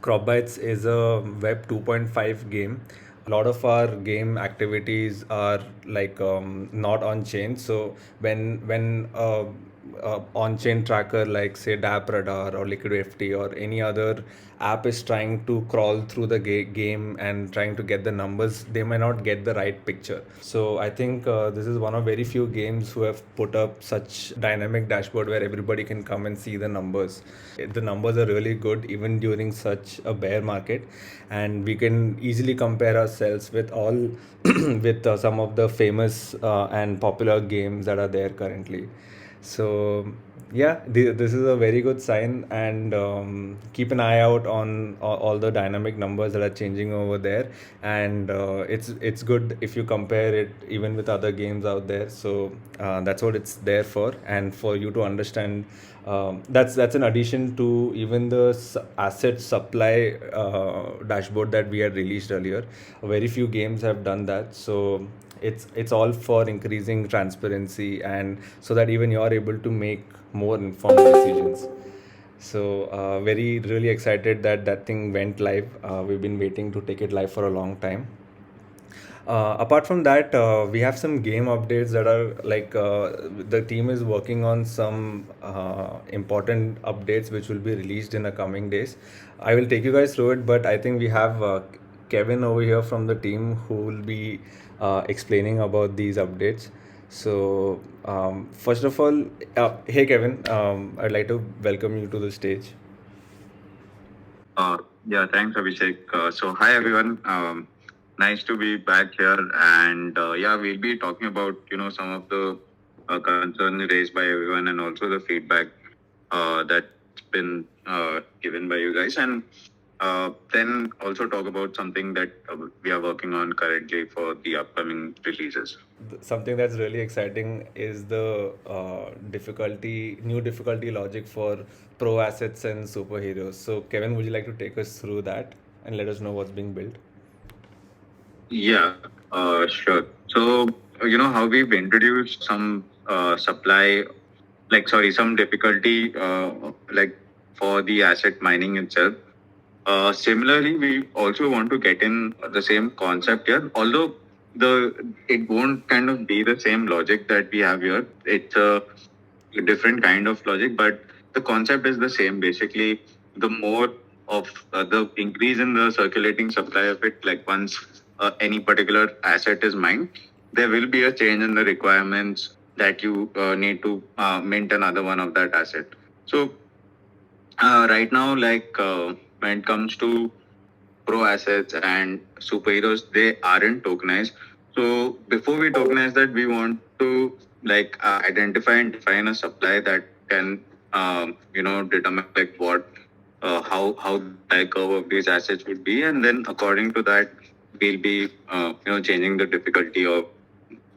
CropBytes is a Web 2.5 game. A lot of our game activities are like not on chain. So when on chain tracker like say DApp Radar or Liquidity or any other app is trying to crawl through the game and trying to get the numbers, they may not get the right picture. So I think this is one of very few games who have put up such dynamic dashboard where everybody can come and see the numbers. The numbers are really good even during such a bear market, and we can easily compare ourselves with all with some of the famous and popular games that are there currently. So yeah, this is a very good sign, and keep an eye out on all the dynamic numbers that are changing over there. And it's good if you compare it even with other games out there. So that's what it's there for, and for you to understand. That's an addition to even the asset supply dashboard that we had released earlier. Very few games have done that, so it's all for increasing transparency and so that even you're able to make more informed decisions. So very really excited that that thing went live. We've been waiting to take it live for a long time. Apart from that, we have some game updates that are like the team is working on some important updates which will be released in the coming days. I will take you guys through it, but I think we have Kevin over here from the team who will be explaining about these updates. So, first of all, hey Kevin, I'd like to welcome you to the stage. Yeah, thanks, Abhishek. So, hi everyone. Nice to be back here, and yeah, we'll be talking about some of the concerns raised by everyone, and also the feedback that's been given by you guys, and then also talk about something that we are working on currently for the upcoming releases. Something that's really exciting is the new difficulty logic for pro assets and superheroes. So, Kevin, would you like to take us through that and let us know what's being built? Yeah, sure. So, how we've introduced some supply, some difficulty, for the asset mining itself. Similarly, we also want to get in the same concept here, although it won't kind of be the same logic that we have here. It's a different kind of logic, but the concept is the same. Basically, the more of the increase in the circulating supply of it, like once any particular asset is mined, there will be a change in the requirements that you need to mint another one of that asset. So right now, when it comes to pro assets and superheroes, they aren't tokenized. So before we tokenize that, we want to identify and define a supply that can determine like what how the curve of these assets would be, and then according to that, we'll be changing the difficulty of.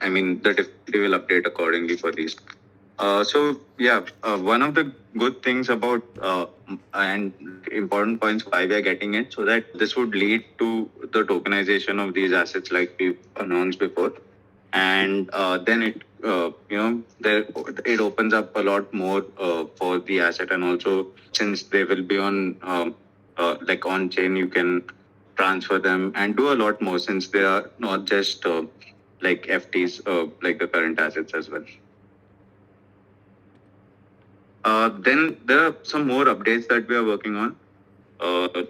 I mean, the difficulty will update accordingly for these. So yeah, one of the good things about and important points why we are getting it, so that this would lead to the tokenization of these assets like we announced before, and then there it opens up a lot more for the asset, and also since they will be on on chain, you can transfer them and do a lot more since they are not just like FTs like the current assets as well. Then there are some more updates that we are working on.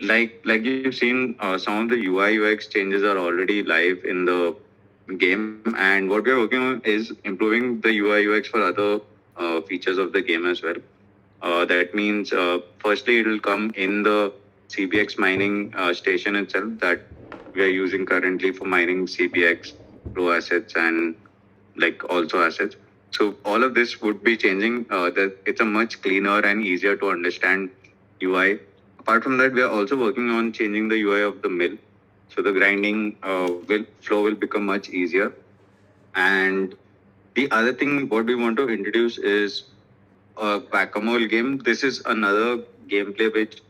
Like you've seen, some of the UI UX changes are already live in the game, and what we are working on is improving the UI UX for other features of the game as well. That means, firstly, it will come in the CBX mining station itself that we are using currently for mining CBX, Pro assets, and like also assets. So all of this would be changing. That it's a much cleaner and easier to understand UI. Apart from that, we are also working on changing the UI of the mill. So the grinding flow will become much easier. And the other thing, what we want to introduce is a whack-a-mole game. This is another gameplay which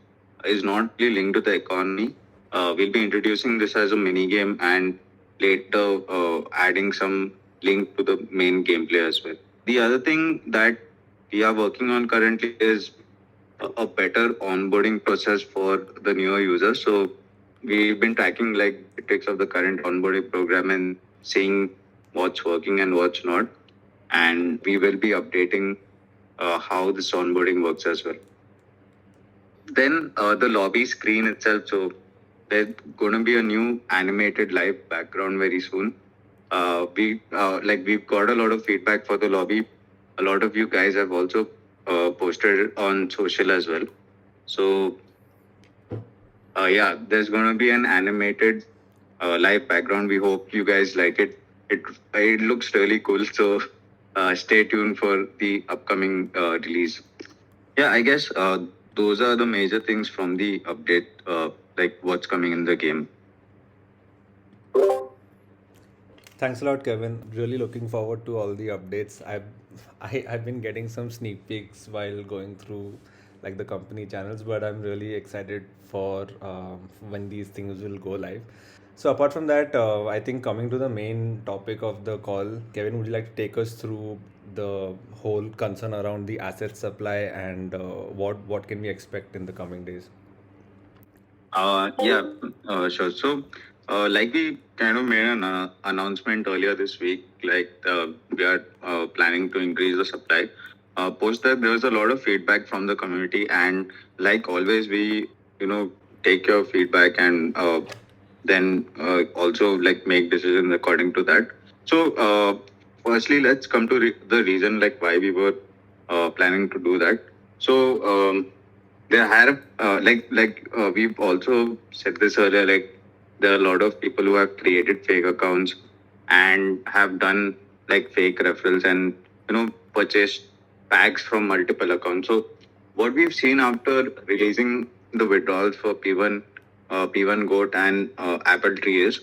is not really linked to the economy. We'll be introducing this as a mini game and later adding some link to the main gameplay as well. The other thing that we are working on currently is a better onboarding process for the newer users. So we've been tracking like metrics of the current onboarding program and seeing what's working and what's not. And we will be updating how this onboarding works as well. Then the lobby screen itself. So there's going to be a new animated live background very soon. We've got a lot of feedback for the lobby. A lot of you guys have also posted it on social as well. So yeah, there's going to be an animated live background. We hope you guys like it. It looks really cool. So stay tuned for the upcoming release. Yeah, I guess those are the major things from the update, like what's coming in the game. Thanks a lot, Kevin. Really looking forward to all the updates. I've been getting some sneak peeks while going through like the company channels, but I'm really excited for when these things will go live. So apart from that, I think coming to the main topic of the call, Kevin, would you like to take us through the whole concern around the asset supply and what can we expect in the coming days? Yeah, sure. So, like we kind of made an announcement earlier this week, like we are planning to increase the supply. Post that, there was a lot of feedback from the community, and like always, we take your feedback and then also like make decisions according to that. So, firstly, let's come to the reason like why we were planning to do that. So. There have we've also said this earlier, like there are a lot of people who have created fake accounts and have done like fake referrals and purchased packs from multiple accounts. So what we've seen after releasing the withdrawals for P1, P1 Goat and Apple Tree is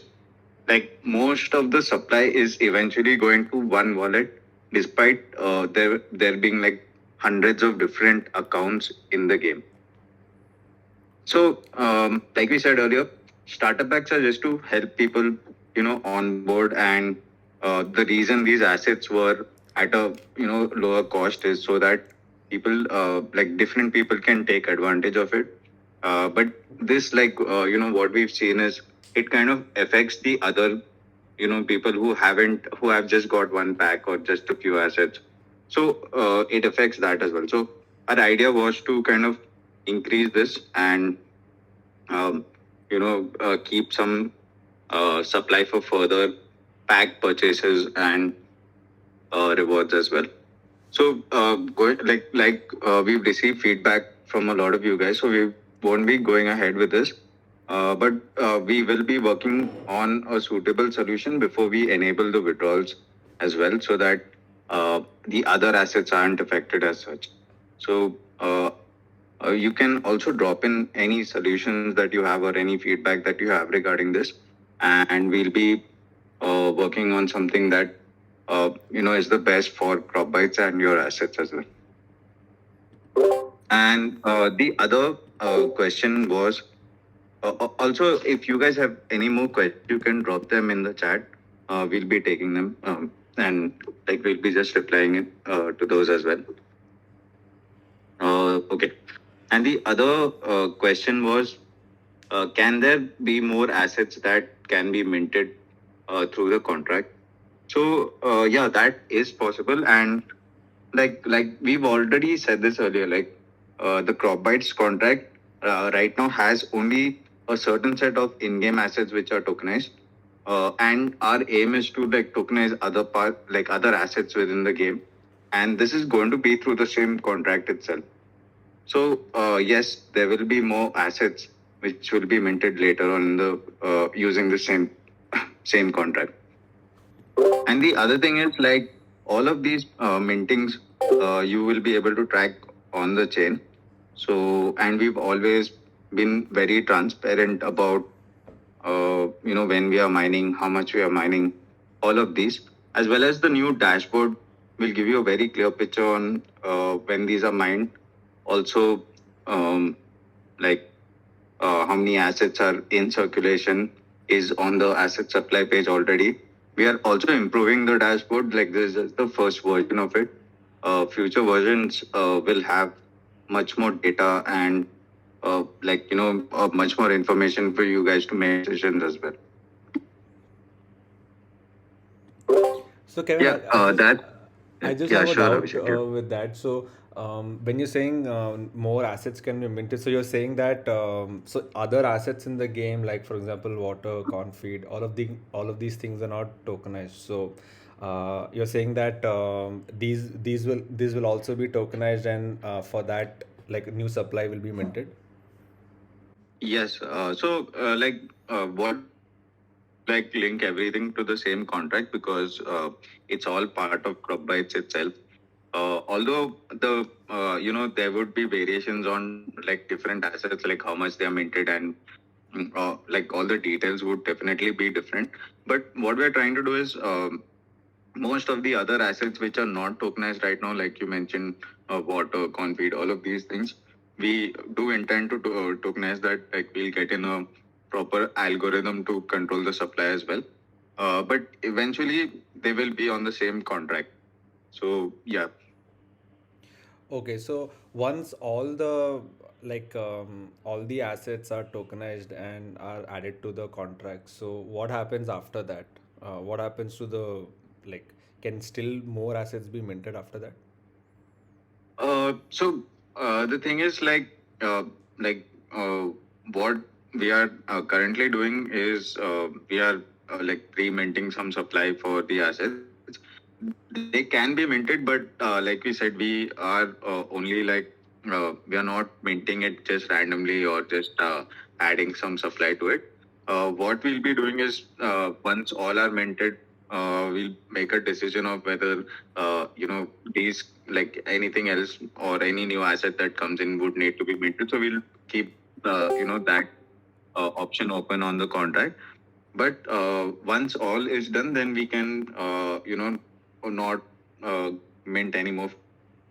like most of the supply is eventually going to one wallet, despite there being like hundreds of different accounts in the game. So, like we said earlier, starter packs are just to help people, onboard. And the reason these assets were at a lower cost is so that people, like different people, can take advantage of it. But this, what we've seen is it kind of affects the other, people who have just got one pack or just a few assets. So it affects that as well. So our idea was to kind of increase this and keep some supply for further pack purchases and rewards as well. So we've received feedback from a lot of you guys, so we won't be going ahead with this. But we will be working on a suitable solution before we enable the withdrawals as well, so that the other assets aren't affected as such. So you can also drop in any solutions that you have or any feedback that you have regarding this, and we'll be working on something that is the best for CropBytes and your assets as well. And the other question was also, if you guys have any more questions, you can drop them in the chat. We'll be taking them, and like we'll be just replying it to those as well. Okay. And the other question was, can there be more assets that can be minted through the contract? So yeah, that is possible, and like we've already said this earlier, like the CropBytes contract right now has only a certain set of in-game assets which are tokenized, and our aim is to like tokenize other assets within the game, and this is going to be through the same contract itself. So yes, there will be more assets which will be minted later on in the using the same contract. And the other thing is like all of these mintings, you will be able to track on the chain. So and we've always been very transparent about when we are mining, how much we are mining, all of these, as well as the new dashboard will give you a very clear picture on when these are mined. Also, um, like how many assets are in circulation is on the asset supply page already. We are also improving the dashboard. Like this is the first version of it. Future versions will have much more data and much more information for you guys to make decisions as well. So Kevin, Yeah, that. I just Yeah, have a sure, doubt Abhishek. Yeah. with that. So when you're saying more assets can be minted, so you're saying that so other assets in the game, like for example, water, corn feed, all of these things are not tokenized. So you're saying that these will also be tokenized, and for that, like a new supply will be minted. Yes. What we do is we link everything to the same contract because it's all part of CropBytes itself. Although there would be variations on like different assets, like how much they are minted and like all the details would definitely be different. But what we're trying to do is most of the other assets which are not tokenized right now, like you mentioned, water, confeed, all of these things, we do intend to tokenize that. Like we'll get in a proper algorithm to control the supply as well. But eventually they will be on the same contract. So yeah. Okay, so once all the all the assets are tokenized and are added to the contract, so what happens after that? What happens to the like? Can still more assets be minted after that? So the thing is like what we are currently doing is we are like pre-minting some supply for the assets. They can be minted, but like we said, we are only like we are not minting it just randomly or just adding some supply to it. What we'll be doing is once all are minted, we'll make a decision of whether these like anything else or any new asset that comes in would need to be minted. So we'll keep that option open on the contract. But once all is done, then we can not uh, mint any more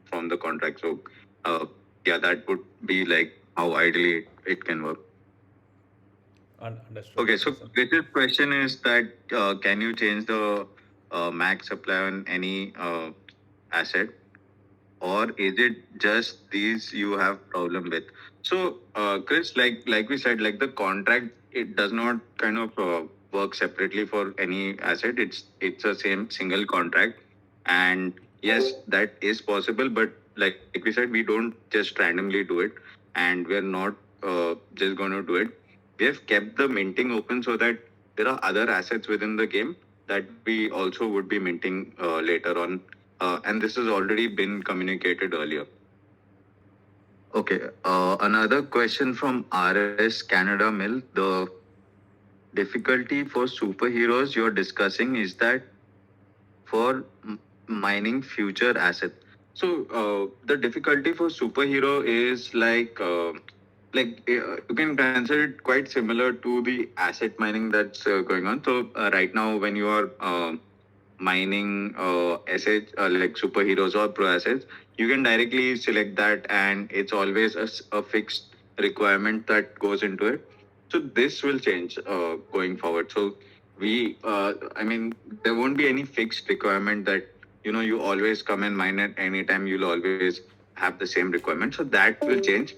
from the contract. So uh, yeah, that would be like how ideally it can work. Understood. Okay, so Understood. this question is that can you change the max supply on any asset, or is it just these you have problem with? So Chris, like we said, like the contract, it does not kind of work separately for any asset. It's a same single contract. And yes, that is possible, but like we said, we don't just randomly do it, and we're not just going to do it. We have kept the minting open so that there are other assets within the game that we also would be minting later on, and this has already been communicated earlier. Okay. Another question from RS Canada Mill. The difficulty for superheroes you're discussing is that for mining future asset. So the difficulty for superhero is you can consider it quite similar to the asset mining that's going on. So right now, when you are mining assets like superheroes or pro assets, you can directly select that, and it's always a fixed requirement that goes into it. So this will change going forward. So I mean, there won't be any fixed requirement that you always come and mine at any time. You'll always have the same requirement. So that will change,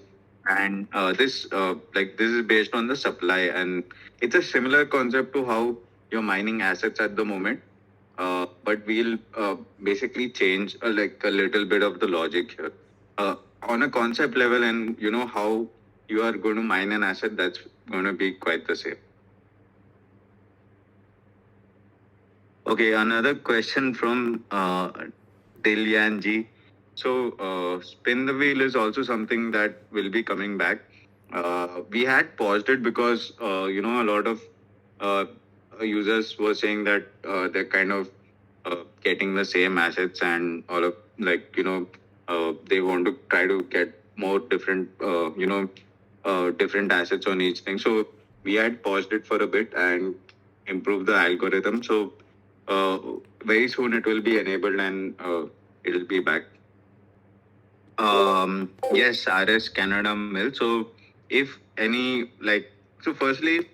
and this is based on the supply, and it's a similar concept to how you're mining assets at the moment. But we'll basically change like a little bit of the logic here on a concept level, and how you are going to mine an asset, that's going to be quite the same. Okay, another question from Dilyanji. So, spin the wheel is also something that will be coming back. We had paused it because a lot of uh, users were saying that they're kind of getting the same assets, and all of they want to try to get more different different assets on each thing. So we had paused it for a bit and improved the algorithm. So uh, very soon it will be enabled, and it'll be back. Yes, RS Canada Mill. So if any firstly,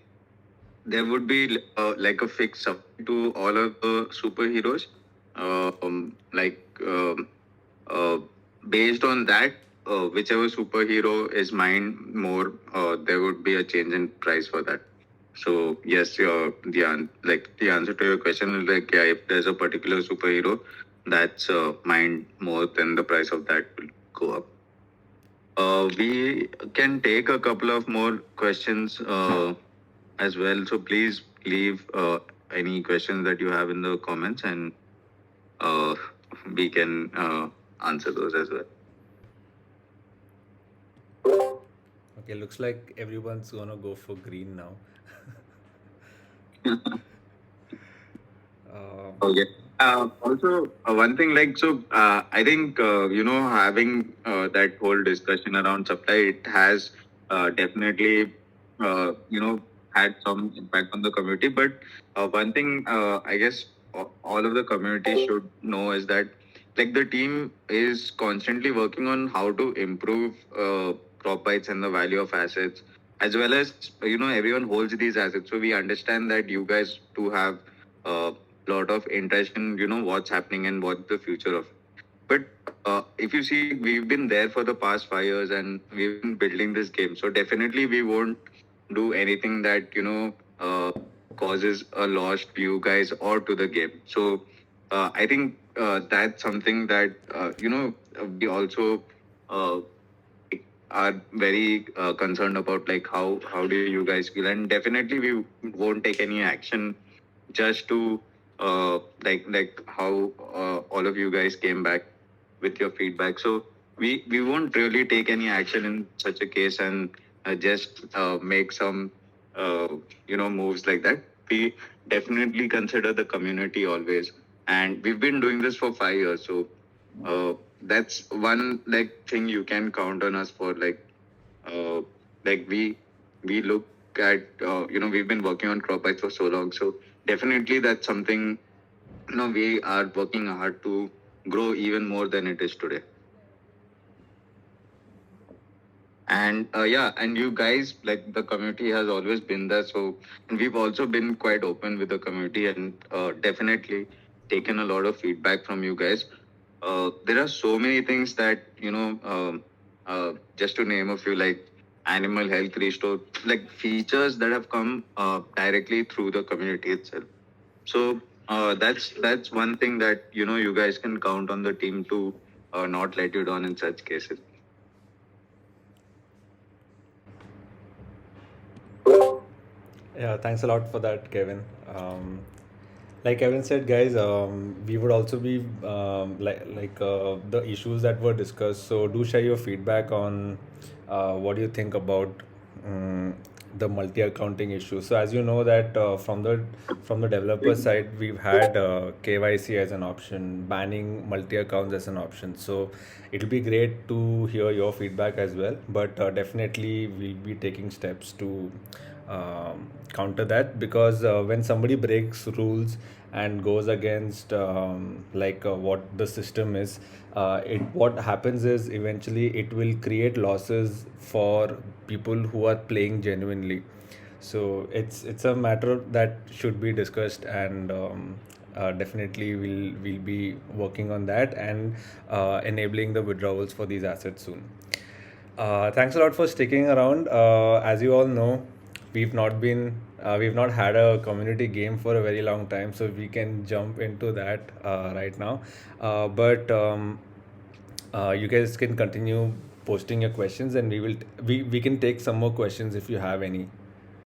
there would be like a fixed supply to all of the superheroes. Like uh, based on that, whichever superhero is mined more, there would be a change in price for that. So yes, like the answer to your question is like, yeah, if there's a particular superhero that's mined more, then the price of that will go up. We can take a couple of more questions as well. So please leave any questions that you have in the comments, and uh, we can answer those as well. Okay, looks like everyone's gonna go for green now. Um, Okay. Also, one thing like so, I think having that whole discussion around supply, it has definitely had some impact on the community. But one thing I guess all of the community should know is that like the team is constantly working on how to improve crop bites and the value of assets, as well as everyone holds these assets. So we understand that you guys do have. Lot of interest in what's happening and what the future of. But if you see, we've been there for the past 5 years and we've been building this game. So definitely we won't do anything that causes a loss to you guys or to the game. So I think that's something that we also uh, are very concerned about, like how do you guys feel, and definitely we won't take any action just to like how all of you guys came back with your feedback. So we won't really take any action in such a case and just make some moves like that. We definitely consider the community always, and we've been doing this for 5 years. So that's one like thing you can count on us for. Uh, like we look at we've been working on CropBytes for so long. So definitely that's something we are working hard to grow even more than it is today. And yeah, and you guys, like the community has always been there. So, and we've also been quite open with the community, and definitely taken a lot of feedback from you guys. There are so many things that just to name a few, like animal health restore, like features that have come directly through the community itself. So that's one thing that you guys can count on the team to not let you down in such cases. Yeah, thanks a lot for that, Kevin. Like Kevin said, guys, we would also be the issues that were discussed. So do share your feedback on what do you think about um, the multi-accounting issue. So as you know that from the developer side, we've had KYC as an option, banning multi-accounts as an option. So it'll be great to hear your feedback as well. But definitely we'll be taking steps to counter that, because when somebody breaks rules and goes against what the system is, it what happens is eventually it will create losses for people who are playing genuinely. So it's a matter that should be discussed, and definitely we'll be working on that and enabling the withdrawals for these assets soon. Thanks a lot for sticking around. As you all know, we've not had a community game for a very long time, so we can jump into that right now. But you guys can continue posting your questions, and we can take some more questions if you have any.